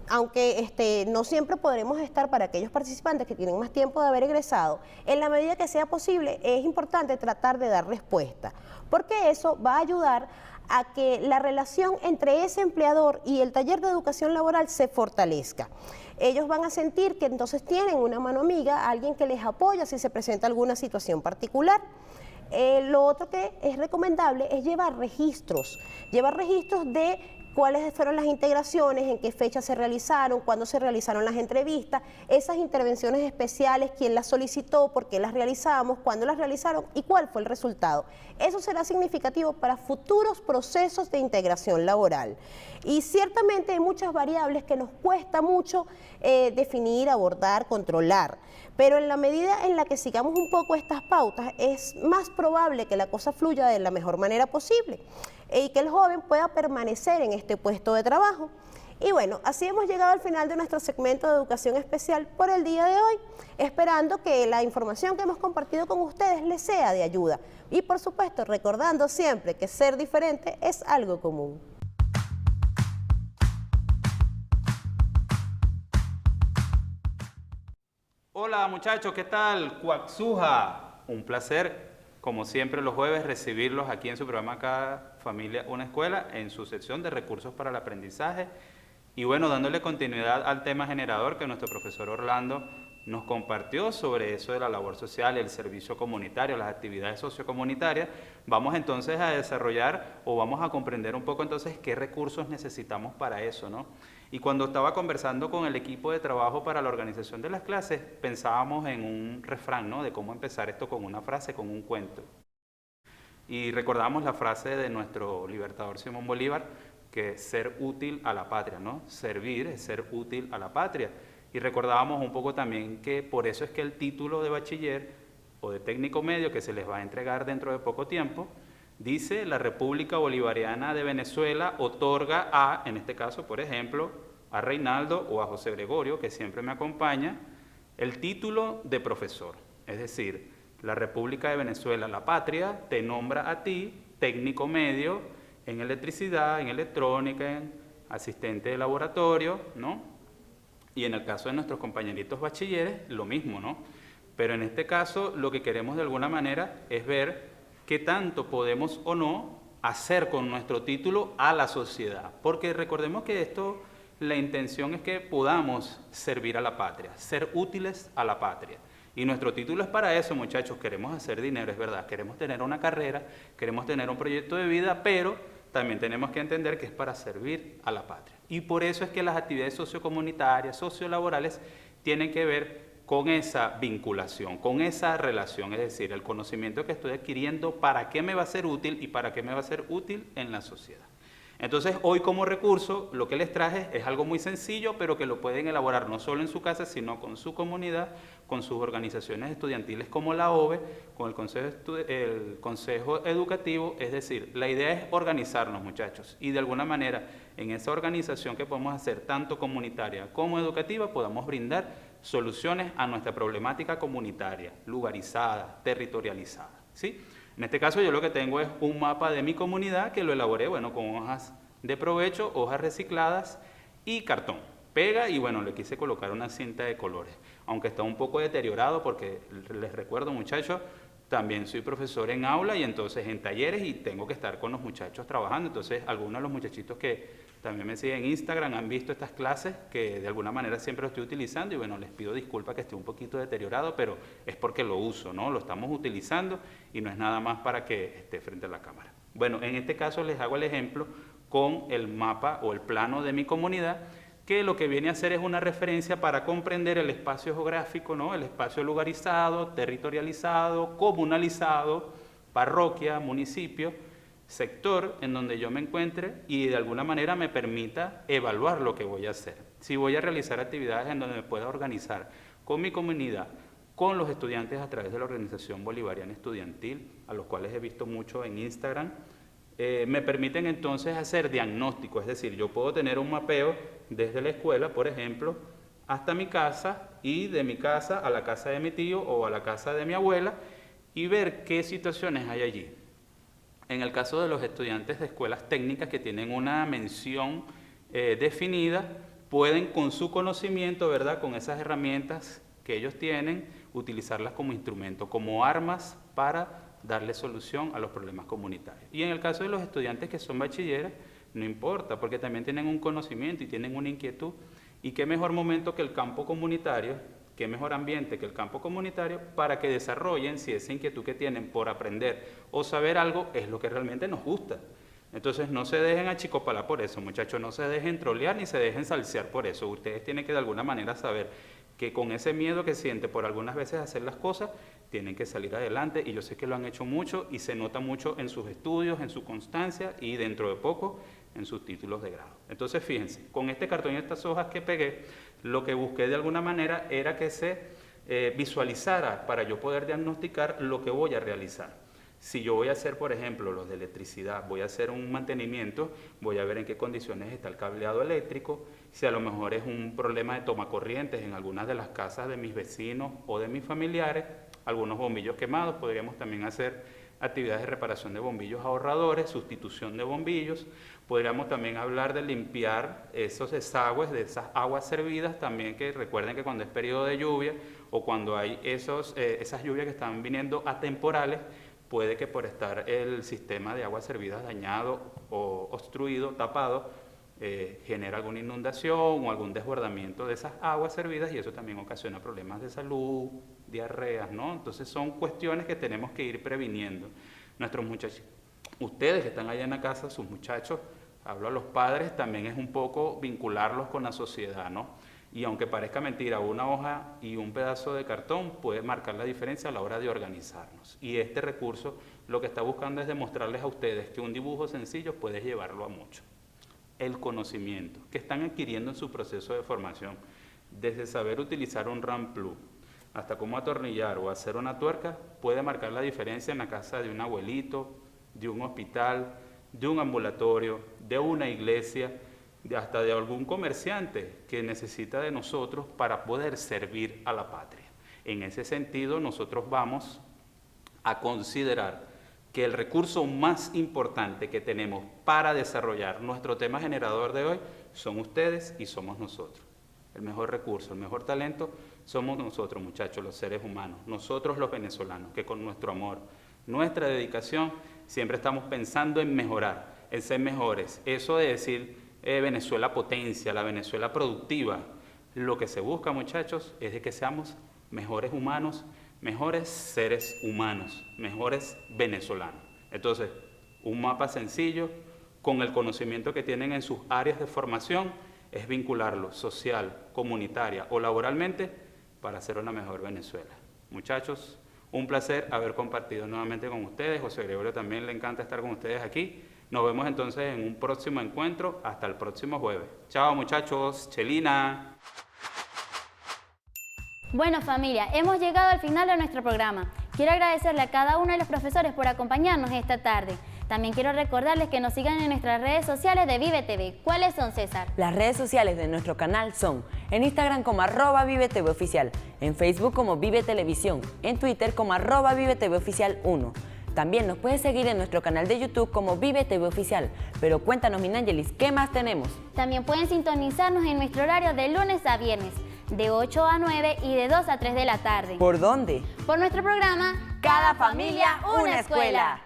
aunque no siempre podremos estar para aquellos participantes que tienen más tiempo de haber egresado, en la medida que sea posible es importante tratar de dar respuesta, porque eso va a ayudar a que la relación entre ese empleador y el taller de educación laboral se fortalezca. Ellos van a sentir que entonces tienen una mano amiga, alguien que les apoya si se presenta alguna situación particular. Lo otro que es recomendable es llevar registros de cuáles fueron las integraciones, en qué fecha se realizaron, cuándo se realizaron las entrevistas, esas intervenciones especiales, quién las solicitó, por qué las realizamos, cuándo las realizaron y cuál fue el resultado. Eso será significativo para futuros procesos de integración laboral. Y ciertamente hay muchas variables que nos cuesta mucho definir, abordar, controlar, pero en la medida en la que sigamos un poco estas pautas, es más probable que la cosa fluya de la mejor manera posible y que el joven pueda permanecer en este puesto de trabajo. Y bueno, así hemos llegado al final de nuestro segmento de educación especial por el día de hoy, esperando que la información que hemos compartido con ustedes les sea de ayuda. Y por supuesto, recordando siempre que ser diferente es algo común. Hola muchachos, ¿qué tal? Cuaxuja, un placer, como siempre los jueves, recibirlos aquí en su programa Cada Familia Una Escuela, en su sección de recursos para el aprendizaje. Y bueno, dándole continuidad al tema generador que nuestro profesor Orlando nos compartió sobre eso de la labor social, el servicio comunitario, las actividades sociocomunitarias, vamos entonces a desarrollar o vamos a comprender un poco entonces qué recursos necesitamos para eso, ¿no? Y cuando estaba conversando con el equipo de trabajo para la organización de las clases, pensábamos en un refrán, ¿no? De cómo empezar esto con una frase, con un cuento. Y recordamos la frase de nuestro libertador Simón Bolívar, que ser útil a la patria, ¿no? Servir es ser útil a la patria. Y recordábamos un poco también que por eso es que el título de bachiller o de técnico medio que se les va a entregar dentro de poco tiempo, dice la República Bolivariana de Venezuela otorga a, en este caso, por ejemplo, a Reinaldo o a José Gregorio, que siempre me acompaña, el título de profesor. Es decir, la República de Venezuela, la patria, te nombra a ti técnico medio en electricidad, en electrónica, en asistente de laboratorio, ¿no? Y en el caso de nuestros compañeritos bachilleres, lo mismo, ¿no? Pero en este caso, lo que queremos de alguna manera es ver qué tanto podemos o no hacer con nuestro título a la sociedad. Porque recordemos que esto, la intención es que podamos servir a la patria, ser útiles a la patria. Y nuestro título es para eso, muchachos. Queremos hacer dinero, es verdad. Queremos tener una carrera, queremos tener un proyecto de vida, pero también tenemos que entender que es para servir a la patria. Y por eso es que las actividades sociocomunitarias, sociolaborales, tienen que ver con esa vinculación, con esa relación, es decir, el conocimiento que estoy adquiriendo, para qué me va a ser útil y para qué me va a ser útil en la sociedad. Entonces, hoy como recurso, lo que les traje es algo muy sencillo, pero que lo pueden elaborar no solo en su casa, sino con su comunidad, con sus organizaciones estudiantiles como la OVE, con el consejo educativo. Es decir, la idea es organizarnos, muchachos, y de alguna manera, en esa organización que podemos hacer, tanto comunitaria como educativa, podamos brindar soluciones a nuestra problemática comunitaria, lugarizada, territorializada, ¿sí? En este caso yo lo que tengo es un mapa de mi comunidad que lo elaboré, bueno, con hojas de provecho, hojas recicladas y cartón. Pega y bueno, le quise colocar una cinta de colores, aunque está un poco deteriorado porque les recuerdo, muchachos, también soy profesor en aula y entonces en talleres y tengo que estar con los muchachos trabajando. Entonces algunos de los muchachitos que también me siguen en Instagram han visto estas clases que de alguna manera siempre lo estoy utilizando y bueno, les pido disculpas que esté un poquito deteriorado, pero es porque lo uso, ¿no? Lo estamos utilizando y no es nada más para que esté frente a la cámara. Bueno, en este caso les hago el ejemplo con el mapa o el plano de mi comunidad, que lo que viene a hacer es una referencia para comprender el espacio geográfico, ¿no? El espacio lugarizado, territorializado, comunalizado, parroquia, municipio, sector en donde yo me encuentre y de alguna manera me permita evaluar lo que voy a hacer. Si voy a realizar actividades en donde me pueda organizar con mi comunidad, con los estudiantes a través de la Organización Bolivariana Estudiantil, a los cuales he visto mucho en Instagram, me permiten entonces hacer diagnóstico, es decir, yo puedo tener un mapeo desde la escuela, por ejemplo, hasta mi casa y de mi casa a la casa de mi tío o a la casa de mi abuela y ver qué situaciones hay allí. En el caso de los estudiantes de escuelas técnicas que tienen una mención definida, pueden con su conocimiento, ¿verdad?, con esas herramientas que ellos tienen, utilizarlas como instrumento, como armas para darle solución a los problemas comunitarios. Y en el caso de los estudiantes que son bachilleres, no importa, porque también tienen un conocimiento y tienen una inquietud. Y qué mejor momento que el campo comunitario, qué mejor ambiente que el campo comunitario para que desarrollen si esa inquietud que tienen por aprender o saber algo es lo que realmente nos gusta. Entonces no se dejen achicopalar por eso, muchachos, no se dejen trolear ni se dejen salsear por eso. Ustedes tienen que de alguna manera saber que con ese miedo que sienten por algunas veces hacer las cosas, tienen que salir adelante, y yo sé que lo han hecho mucho y se nota mucho en sus estudios, en su constancia y dentro de poco en sus títulos de grado. Entonces fíjense, con este cartón y estas hojas que pegué, lo que busqué de alguna manera era que se visualizara para yo poder diagnosticar lo que voy a realizar. Si yo voy a hacer, por ejemplo, los de electricidad, voy a hacer un mantenimiento, voy a ver en qué condiciones está el cableado eléctrico, si a lo mejor es un problema de tomacorrientes en algunas de las casas de mis vecinos o de mis familiares, algunos bombillos quemados, podríamos también hacer actividades de reparación de bombillos ahorradores, sustitución de bombillos, podríamos también hablar de limpiar esos desagües de esas aguas servidas, también que recuerden que cuando es periodo de lluvia o cuando hay esas lluvias que están viniendo atemporales, puede que por estar el sistema de aguas servidas dañado o obstruido, tapado, genera alguna inundación o algún desbordamiento de esas aguas servidas, y eso también ocasiona problemas de salud, diarreas, ¿no? Entonces son cuestiones que tenemos que ir previniendo. Nuestros muchachos, ustedes que están allá en la casa, sus muchachos, hablo a los padres, también es un poco vincularlos con la sociedad, ¿no? Y aunque parezca mentira, una hoja y un pedazo de cartón puede marcar la diferencia a la hora de organizarnos. Y este recurso lo que está buscando es demostrarles a ustedes que un dibujo sencillo puede llevarlo a mucho. El conocimiento que están adquiriendo en su proceso de formación, desde saber utilizar un ramplú hasta cómo atornillar o hacer una tuerca, puede marcar la diferencia en la casa de un abuelito, de un hospital, de un ambulatorio, de una iglesia, hasta de algún comerciante que necesita de nosotros para poder servir a la patria. En ese sentido, nosotros vamos a considerar que el recurso más importante que tenemos para desarrollar nuestro tema generador de hoy son ustedes y somos nosotros. El mejor recurso, el mejor talento somos nosotros, muchachos, los seres humanos, nosotros los venezolanos, que con nuestro amor, nuestra dedicación, siempre estamos pensando en mejorar, en ser mejores. Eso de decir Venezuela potencia, la Venezuela productiva, lo que se busca, muchachos, es de que seamos mejores humanos, mejores seres humanos, mejores venezolanos. Entonces, un mapa sencillo, con el conocimiento que tienen en sus áreas de formación, es vincularlo social, comunitaria o laboralmente para hacer una mejor Venezuela. Muchachos, un placer haber compartido nuevamente con ustedes. José Gregorio también le encanta estar con ustedes aquí. Nos vemos entonces en un próximo encuentro. Hasta el próximo jueves. Chao, muchachos. Chelina. Bueno, familia, hemos llegado al final de nuestro programa. Quiero agradecerle a cada uno de los profesores por acompañarnos esta tarde. También quiero recordarles que nos sigan en nuestras redes sociales de Vive TV. ¿Cuáles son, César? Las redes sociales de nuestro canal son en Instagram como @ViveTVOficial, en Facebook como Vive Televisión, en Twitter como @ViveTVOficial1. También nos puedes seguir en nuestro canal de YouTube como Vive TV Oficial. Pero cuéntanos, Minangelis, ¿qué más tenemos? También pueden sintonizarnos en nuestro horario de lunes a viernes, de 8 a 9 y de 2 a 3 de la tarde. ¿Por dónde? Por nuestro programa Cada familia, una escuela.